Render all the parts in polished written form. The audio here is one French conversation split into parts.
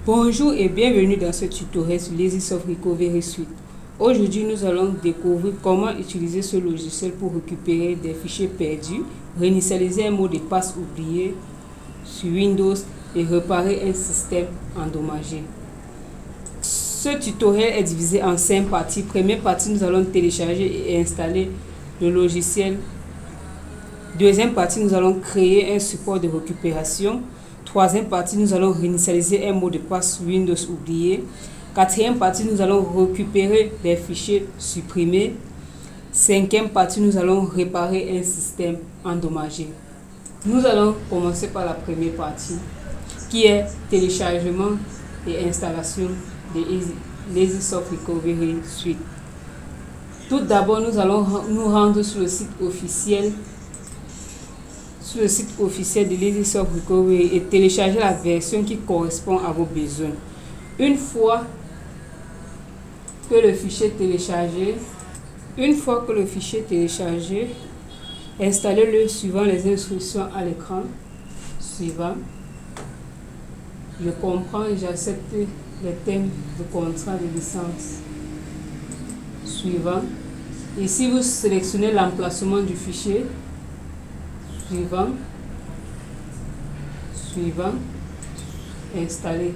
Bonjour et bienvenue dans ce tutoriel sur l'EasySoft Recovery Suite. Aujourd'hui, nous allons découvrir comment utiliser ce logiciel pour récupérer des fichiers perdus, réinitialiser un mot de passe oublié sur Windows et réparer un système endommagé. Ce tutoriel est divisé en 5 parties. Première partie, nous allons télécharger et installer le logiciel. Deuxième partie, nous allons créer un support de récupération. Troisième partie, nous allons réinitialiser un mot de passe Windows oublié. Quatrième partie, nous allons récupérer des fichiers supprimés. Cinquième partie, nous allons réparer un système endommagé. Nous allons commencer par la première partie, qui est téléchargement et installation de l'EasySoft Recovery Suite. Tout d'abord, nous allons nous rendre sur le site officiel de l'EasySoft Recovery et télécharger la version qui correspond à vos besoins. Une fois que le fichier est téléchargé, installez-le suivant les instructions à l'écran. Suivant. Je comprends et j'accepte les thèmes de contrat de licence. Suivant. Ici, vous sélectionnez l'emplacement du fichier. Suivant. Installer.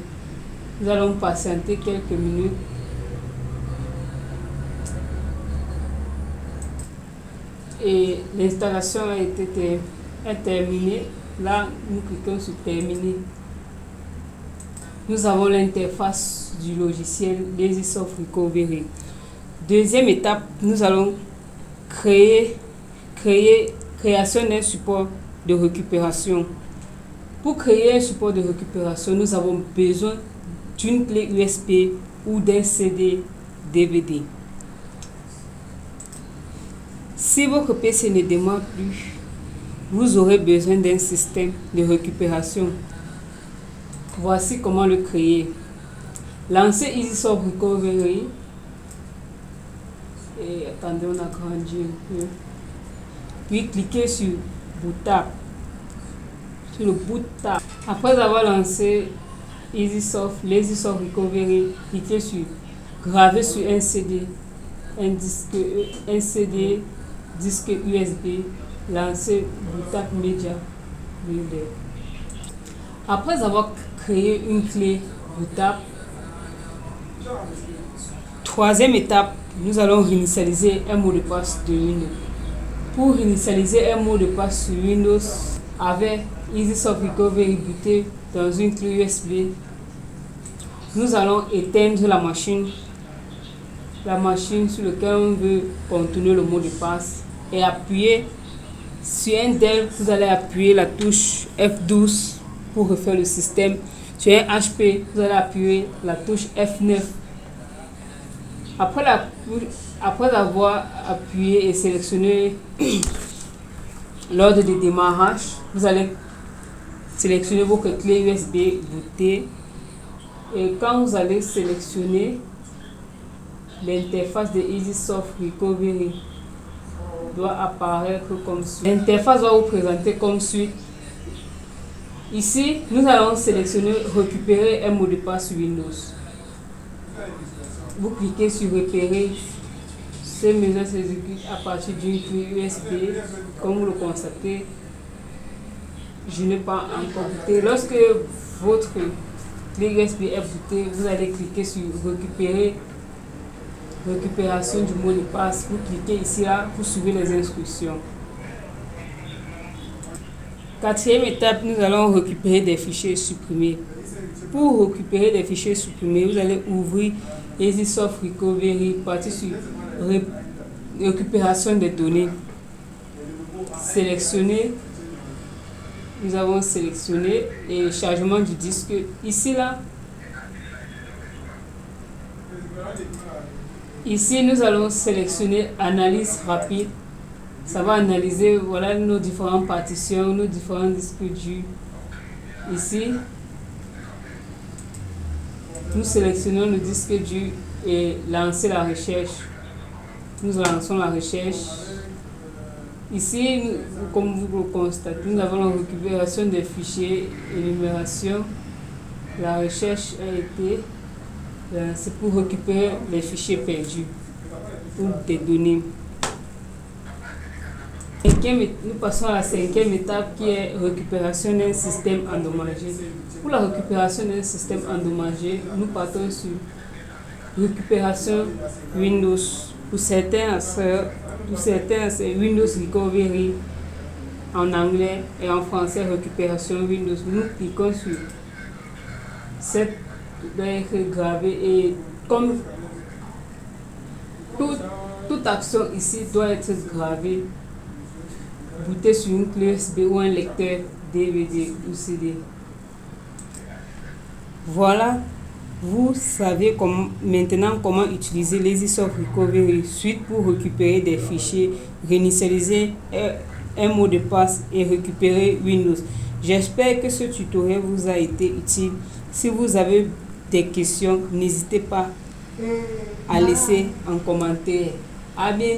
Nous allons patienter quelques minutes. Et l'installation a été terminée. Là, nous cliquons sur terminer. Nous avons l'interface du logiciel l'EasySoft Recovery. Deuxième étape, nous allons création d'un support de récupération. Pour créer un support de récupération, nous avons besoin d'une clé USB ou d'un CD DVD. Si votre PC ne démarre plus, vous aurez besoin d'un système de récupération. Voici comment le créer. Lancez EasySoft Recovery. Et attendez, on a grandi un peu. Puis cliquez sur Bootable. Sur le Bootable. Après avoir lancé l'EasySoft Recovery, cliquez sur Graver sur un CD, disque USB, lancer Bootable Media Builder. Après avoir créé une clé Bootable, troisième étape, nous allons réinitialiser un mot de passe de Windows. Pour réinitialiser un mot de passe sur Windows avec EasySoft Recovery booté dans une clé USB, nous allons éteindre la machine sur laquelle on veut contenir le mot de passe et appuyer sur un Dell. Vous allez appuyer la touche F12 pour refaire le système. Sur un HP, vous allez appuyer la touche F9. Après avoir appuyé et sélectionné l'ordre de démarrage, vous allez sélectionner votre clé USB bootée. Et quand vous allez sélectionner, l'interface de EasySoft Recovery doit apparaître comme suit. L'interface va vous présenter comme suit. Ici, nous allons sélectionner récupérer un mot de passe Windows. Vous cliquez sur repérer. Ces mesures s'exécutent à partir d'une clé USB. Comme vous le constatez, je n'ai pas encore booté. Lorsque votre clé USB est bootée, vous allez cliquer sur récupération du mot de passe. Vous cliquez ici là pour suivre les instructions. Quatrième étape, nous allons récupérer des fichiers supprimés. Pour récupérer des fichiers supprimés, vous allez ouvrir EasySoft Recovery, partir sur récupération des données. Sélectionner. Nous avons sélectionné et chargement du disque. Ici, nous allons sélectionner analyse rapide. Ça va analyser nos différentes partitions, nos différents disques durs. Ici, nous sélectionnons le disque dur et lancer la recherche. Nous lançons la recherche. Ici, comme vous le constatez, nous avons la récupération des fichiers, énumération, La recherche a été, c'est pour récupérer les fichiers perdus ou des données. Nous passons à la cinquième étape qui est récupération d'un système endommagé. Pour la récupération d'un système endommagé, nous partons sur récupération Windows. Pour certains, c'est Windows Recovery en anglais et en français récupération Windows. Nous cliquons sur cette doit être gravé et comme toute action ici doit être gravée, bootée sur une clé USB ou un lecteur DVD ou CD. Voilà, vous savez maintenant comment utiliser LazySoft Recovery Suite pour récupérer des fichiers, réinitialiser un mot de passe et récupérer Windows. J'espère que ce tutoriel vous a été utile. Si vous avez des questions, n'hésitez pas à laisser en commentaire. À bientôt.